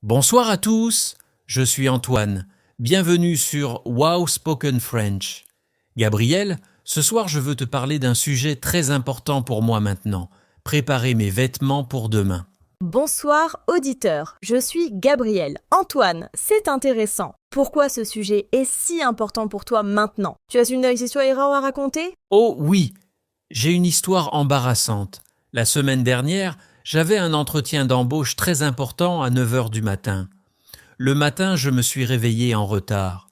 Bonsoir à tous, je suis Antoine. Bienvenue sur Wow Spoken French. Gabriel, ce soir je veux te parler d'un sujet très important pour moi maintenant. Préparer mes vêtements pour demain. Bonsoir auditeurs, je suis Gabriel. Antoine, c'est intéressant. Pourquoi ce sujet est si important pour toi maintenant? Tu as une histoire à raconter? Oh oui, j'ai une histoire embarrassante. La semaine dernière, j'avais un entretien d'embauche très important à 9 heures du matin. Le matin, je me suis réveillé en retard.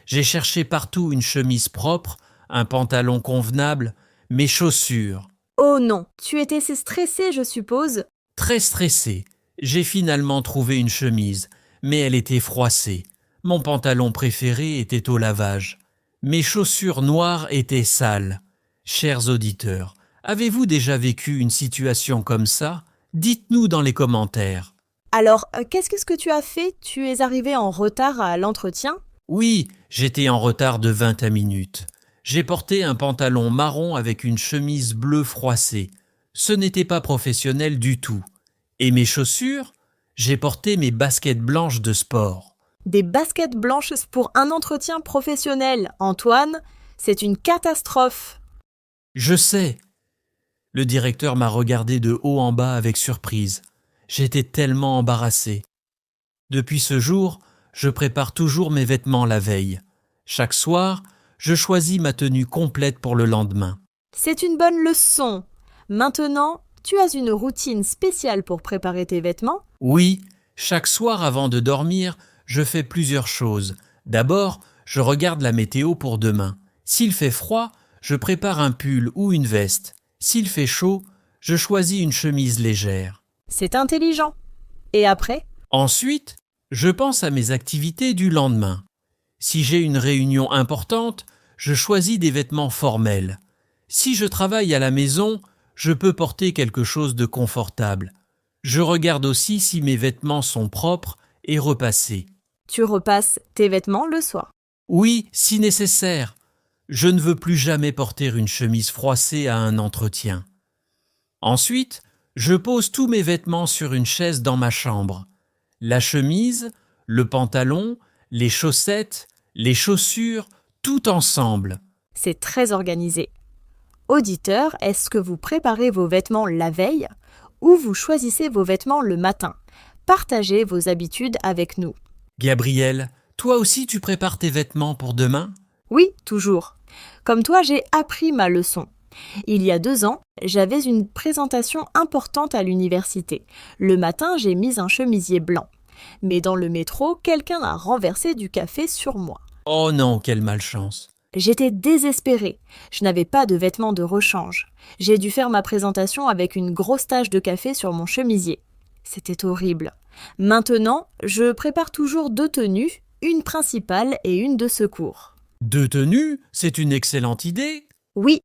J'ai cherché partout une chemise propre, un pantalon convenable, mes chaussures. Oh non, tu étais si stressé, je suppose. Très stressé, j'ai finalement trouvé une chemise, mais elle était froissée. Mon pantalon préféré était au lavage. Mes chaussures noires étaient sales. Chers auditeurs, avez-vous déjà vécu une situation comme ça? Dites-nous dans les commentaires. Alors, qu'est-ce que tu as fait? Tu es arrivé en retard à l'entretien? Oui, j'étais en retard de 20 minutes. J'ai porté un pantalon marron avec une chemise bleue froissée. Ce n'était pas professionnel du tout. Et mes chaussures? J'ai porté mes baskets blanches de sport. Des baskets blanches pour un entretien professionnel, Antoine, c'est une catastrophe. Je sais. Le directeur m'a regardé de haut en bas avec surprise. J'étais tellement embarrassé. Depuis ce jour, je prépare toujours mes vêtements la veille. Chaque soir, je choisis ma tenue complète pour le lendemain. C'est une bonne leçon. Maintenant, tu as une routine spéciale pour préparer tes vêtements? Oui, chaque soir avant de dormir, je fais plusieurs choses. D'abord, je regarde la météo pour demain. S'il fait froid, je prépare un pull ou une veste. S'il fait chaud, je choisis une chemise légère. C'est intelligent. Et après? Ensuite, je pense à mes activités du lendemain. Si j'ai une réunion importante, je choisis des vêtements formels. Si je travaille à la maison, je peux porter quelque chose de confortable. Je regarde aussi si mes vêtements sont propres et repassés. Tu repasses tes vêtements le soir. Oui, si nécessaire. Je ne veux plus jamais porter une chemise froissée à un entretien. Ensuite, je pose tous mes vêtements sur une chaise dans ma chambre. La chemise, le pantalon, les chaussettes, les chaussures, tout ensemble. C'est très organisé. Auditeurs, est-ce que vous préparez vos vêtements la veille ou vous choisissez vos vêtements le matin? Partagez vos habitudes avec nous. Gabriel, toi aussi tu prépares tes vêtements pour demain? Oui, toujours. Comme toi, j'ai appris ma leçon. Il y a 2 ans, j'avais une présentation importante à l'université. Le matin, j'ai mis un chemisier blanc. Mais dans le métro, quelqu'un a renversé du café sur moi. Oh non, quelle malchance. J'étais désespérée. Je n'avais pas de vêtements de rechange. J'ai dû faire ma présentation avec une grosse tache de café sur mon chemisier. C'était horrible. Maintenant, je prépare toujours 2 tenues, une principale et une de secours. 2 tenues, c'est une excellente idée. Oui,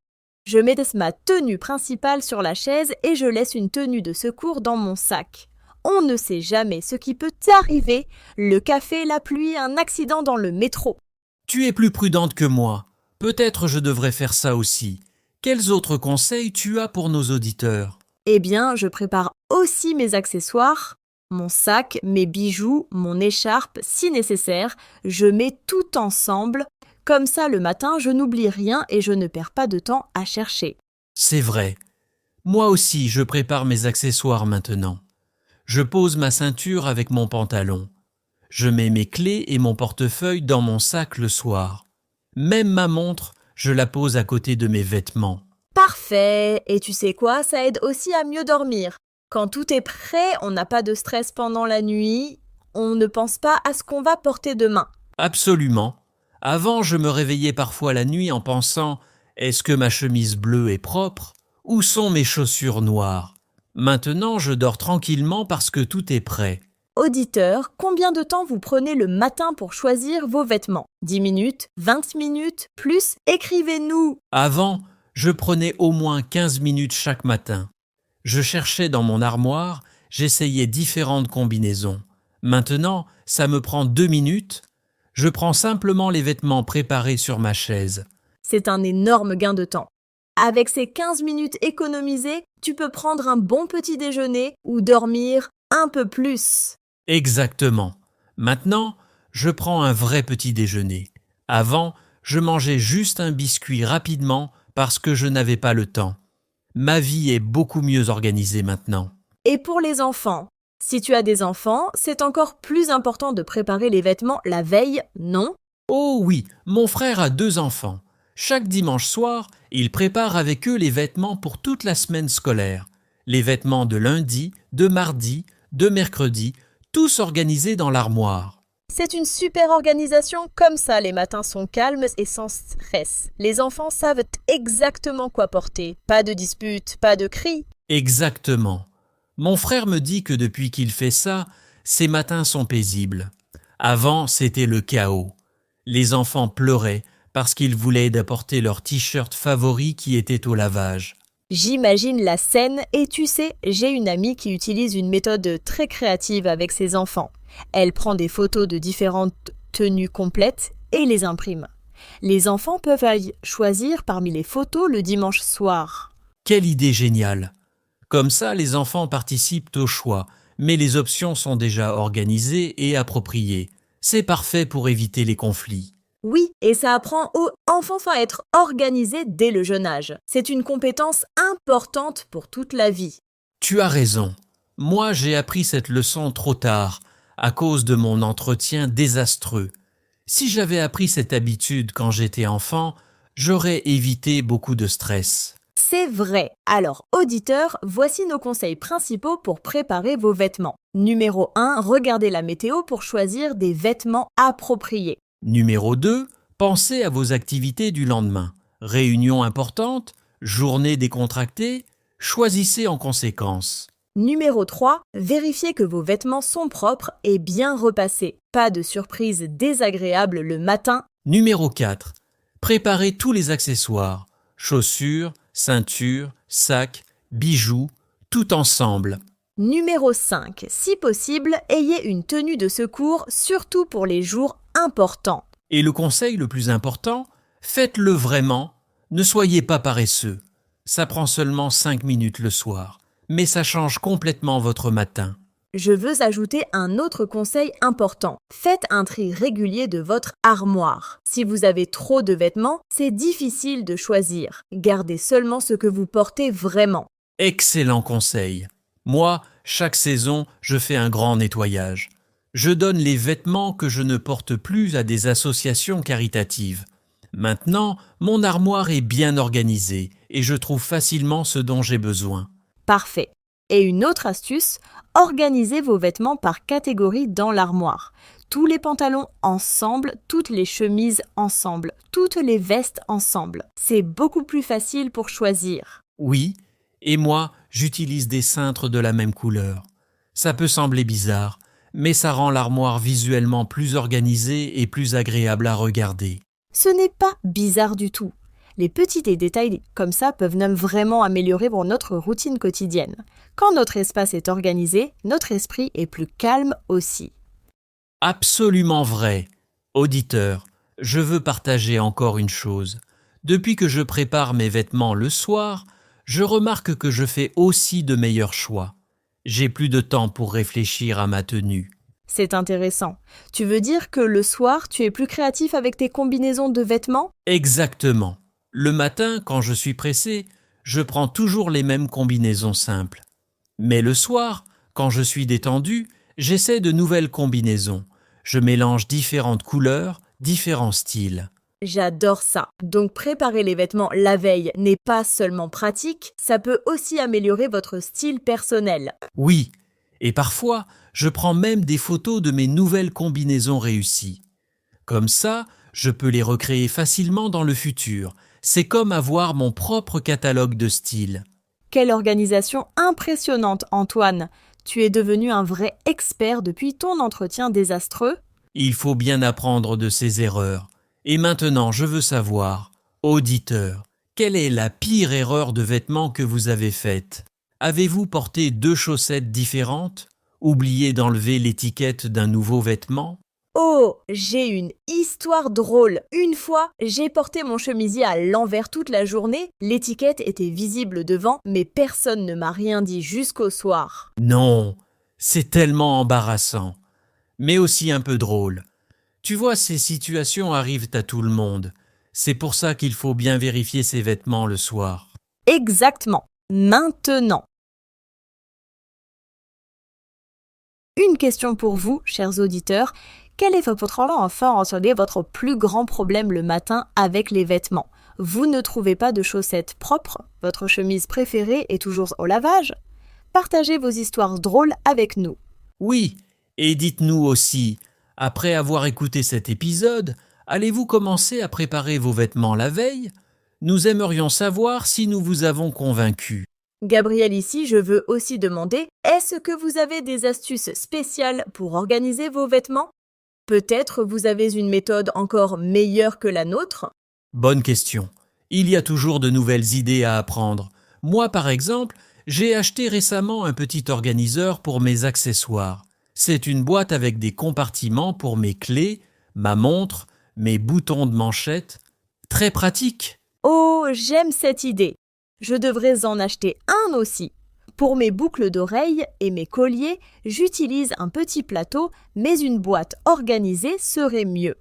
je mets ma tenue principale sur la chaise et je laisse une tenue de secours dans mon sac. On ne sait jamais ce qui peut arriver. Le café, la pluie, un accident dans le métro. Tu es plus prudente que moi. Peut-être je devrais faire ça aussi. Quels autres conseils tu as pour nos auditeurs? Eh bien, je prépare aussi mes accessoires, mon sac, mes bijoux, mon écharpe, si nécessaire. Je mets tout ensemble. Comme ça, le matin, je n'oublie rien et je ne perds pas de temps à chercher. C'est vrai. Moi aussi, je prépare mes accessoires maintenant. Je pose ma ceinture avec mon pantalon. Je mets mes clés et mon portefeuille dans mon sac le soir. Même ma montre, je la pose à côté de mes vêtements. Parfait. Et tu sais quoi, ça aide aussi à mieux dormir. Quand tout est prêt, on n'a pas de stress pendant la nuit. On ne pense pas à ce qu'on va porter demain. Absolument. Avant, je me réveillais parfois la nuit en pensant « Est-ce que ma chemise bleue est propre? Où sont mes chaussures noires ?» Maintenant, je dors tranquillement parce que tout est prêt. Auditeurs, combien de temps vous prenez le matin pour choisir vos vêtements? 10 minutes? 20 minutes? Plus? Écrivez-nous! Avant, je prenais au moins 15 minutes chaque matin. Je cherchais dans mon armoire, j'essayais différentes combinaisons. Maintenant, ça me prend 2 minutes. Je prends simplement les vêtements préparés sur ma chaise. C'est un énorme gain de temps. Avec ces 15 minutes économisées, tu peux prendre un bon petit déjeuner ou dormir un peu plus. Exactement. Maintenant, je prends un vrai petit déjeuner. Avant, je mangeais juste un biscuit rapidement parce que je n'avais pas le temps. Ma vie est beaucoup mieux organisée maintenant. Et pour les enfants? Si tu as des enfants, c'est encore plus important de préparer les vêtements la veille, non? Oh oui, mon frère a 2 enfants. Chaque dimanche soir, il prépare avec eux les vêtements pour toute la semaine scolaire. Les vêtements de lundi, de mardi, de mercredi, tous organisés dans l'armoire. C'est une super organisation, comme ça les matins sont calmes et sans stress. Les enfants savent exactement quoi porter. Pas de disputes, pas de cris. Exactement. Mon frère me dit que depuis qu'il fait ça, ses matins sont paisibles. Avant, c'était le chaos. Les enfants pleuraient parce qu'ils voulaient d'apporter leur t-shirt favori qui était au lavage. J'imagine la scène et tu sais, j'ai une amie qui utilise une méthode très créative avec ses enfants. Elle prend des photos de différentes tenues complètes et les imprime. Les enfants peuvent choisir parmi les photos le dimanche soir. Quelle idée géniale! Comme ça, les enfants participent au choix, mais les options sont déjà organisées et appropriées. C'est parfait pour éviter les conflits. Oui, et ça apprend aux enfants à être organisés dès le jeune âge. C'est une compétence importante pour toute la vie. Tu as raison. Moi, j'ai appris cette leçon trop tard, à cause de mon entretien désastreux. Si j'avais appris cette habitude quand j'étais enfant, j'aurais évité beaucoup de stress. C'est vrai. Alors, auditeurs, voici nos conseils principaux pour préparer vos vêtements. Numéro 1, regardez la météo pour choisir des vêtements appropriés. Numéro 2, pensez à vos activités du lendemain. Réunion importante, journée décontractée, choisissez en conséquence. Numéro 3, vérifiez que vos vêtements sont propres et bien repassés. Pas de surprise désagréable le matin. Numéro 4, préparez tous les accessoires, chaussures, ceintures, sacs, bijoux, tout ensemble. Numéro 5, si possible, ayez une tenue de secours, surtout pour les jours importants. Et le conseil le plus important, faites-le vraiment, ne soyez pas paresseux. Ça prend seulement 5 minutes le soir, mais ça change complètement votre matin. Je veux ajouter un autre conseil important. Faites un tri régulier de votre armoire. Si vous avez trop de vêtements, c'est difficile de choisir. Gardez seulement ce que vous portez vraiment. Excellent conseil. Moi, chaque saison, je fais un grand nettoyage. Je donne les vêtements que je ne porte plus à des associations caritatives. Maintenant, mon armoire est bien organisée et je trouve facilement ce dont j'ai besoin. Parfait. Et une autre astuce, organisez vos vêtements par catégorie dans l'armoire. Tous les pantalons ensemble, toutes les chemises ensemble, toutes les vestes ensemble. C'est beaucoup plus facile pour choisir. Oui, et moi, j'utilise des cintres de la même couleur. Ça peut sembler bizarre, mais ça rend l'armoire visuellement plus organisée et plus agréable à regarder. Ce n'est pas bizarre du tout. Les petits détails comme ça peuvent même vraiment améliorer notre routine quotidienne. Quand notre espace est organisé, notre esprit est plus calme aussi. Absolument vrai. Auditeur, je veux partager encore une chose. Depuis que je prépare mes vêtements le soir, je remarque que je fais aussi de meilleurs choix. J'ai plus de temps pour réfléchir à ma tenue. C'est intéressant. Tu veux dire que le soir, tu es plus créatif avec tes combinaisons de vêtements? Exactement. Le matin, quand je suis pressé, je prends toujours les mêmes combinaisons simples. Mais le soir, quand je suis détendu, j'essaie de nouvelles combinaisons. Je mélange différentes couleurs, différents styles. J'adore ça. Donc préparer les vêtements la veille n'est pas seulement pratique, ça peut aussi améliorer votre style personnel. Oui, et parfois, je prends même des photos de mes nouvelles combinaisons réussies. Comme ça, je peux les recréer facilement dans le futur. C'est comme avoir mon propre catalogue de style. Quelle organisation impressionnante, Antoine! Tu es devenu un vrai expert depuis ton entretien désastreux. Il faut bien apprendre de ses erreurs. Et maintenant, je veux savoir, auditeur, quelle est la pire erreur de vêtements que vous avez faite? Avez-vous porté 2 chaussettes différentes? Oublié d'enlever l'étiquette d'un nouveau vêtement? Oh, j'ai une histoire drôle. Une fois, j'ai porté mon chemisier à l'envers toute la journée. L'étiquette était visible devant, mais personne ne m'a rien dit jusqu'au soir. Non, c'est tellement embarrassant. mais aussi un peu drôles. Tu vois, ces situations arrivent à tout le monde. C'est pour ça qu'il faut bien vérifier ses vêtements le soir. Exactement. Maintenant. Une question pour vous, chers auditeurs. Quel est votre enfant quel est votre plus grand problème le matin avec les vêtements? Vous ne trouvez pas de chaussettes propres? Votre chemise préférée est toujours au lavage? Partagez vos histoires drôles avec nous. Oui, et dites-nous aussi, après avoir écouté cet épisode, allez-vous commencer à préparer vos vêtements la veille? Nous aimerions savoir si nous vous avons convaincu. Gabriel ici, je veux aussi demander, est-ce que vous avez des astuces spéciales pour organiser vos vêtements? Peut-être vous avez une méthode encore meilleure que la nôtre? Bonne question. Il y a toujours de nouvelles idées à apprendre. Moi, par exemple, j'ai acheté récemment un petit organiseur pour mes accessoires. C'est une boîte avec des compartiments pour mes clés, ma montre, mes boutons de manchette. Très pratique. Oh, j'aime cette idée. Je devrais en acheter un aussi. Pour mes boucles d'oreilles et mes colliers, j'utilise un petit plateau, mais une boîte organisée serait mieux.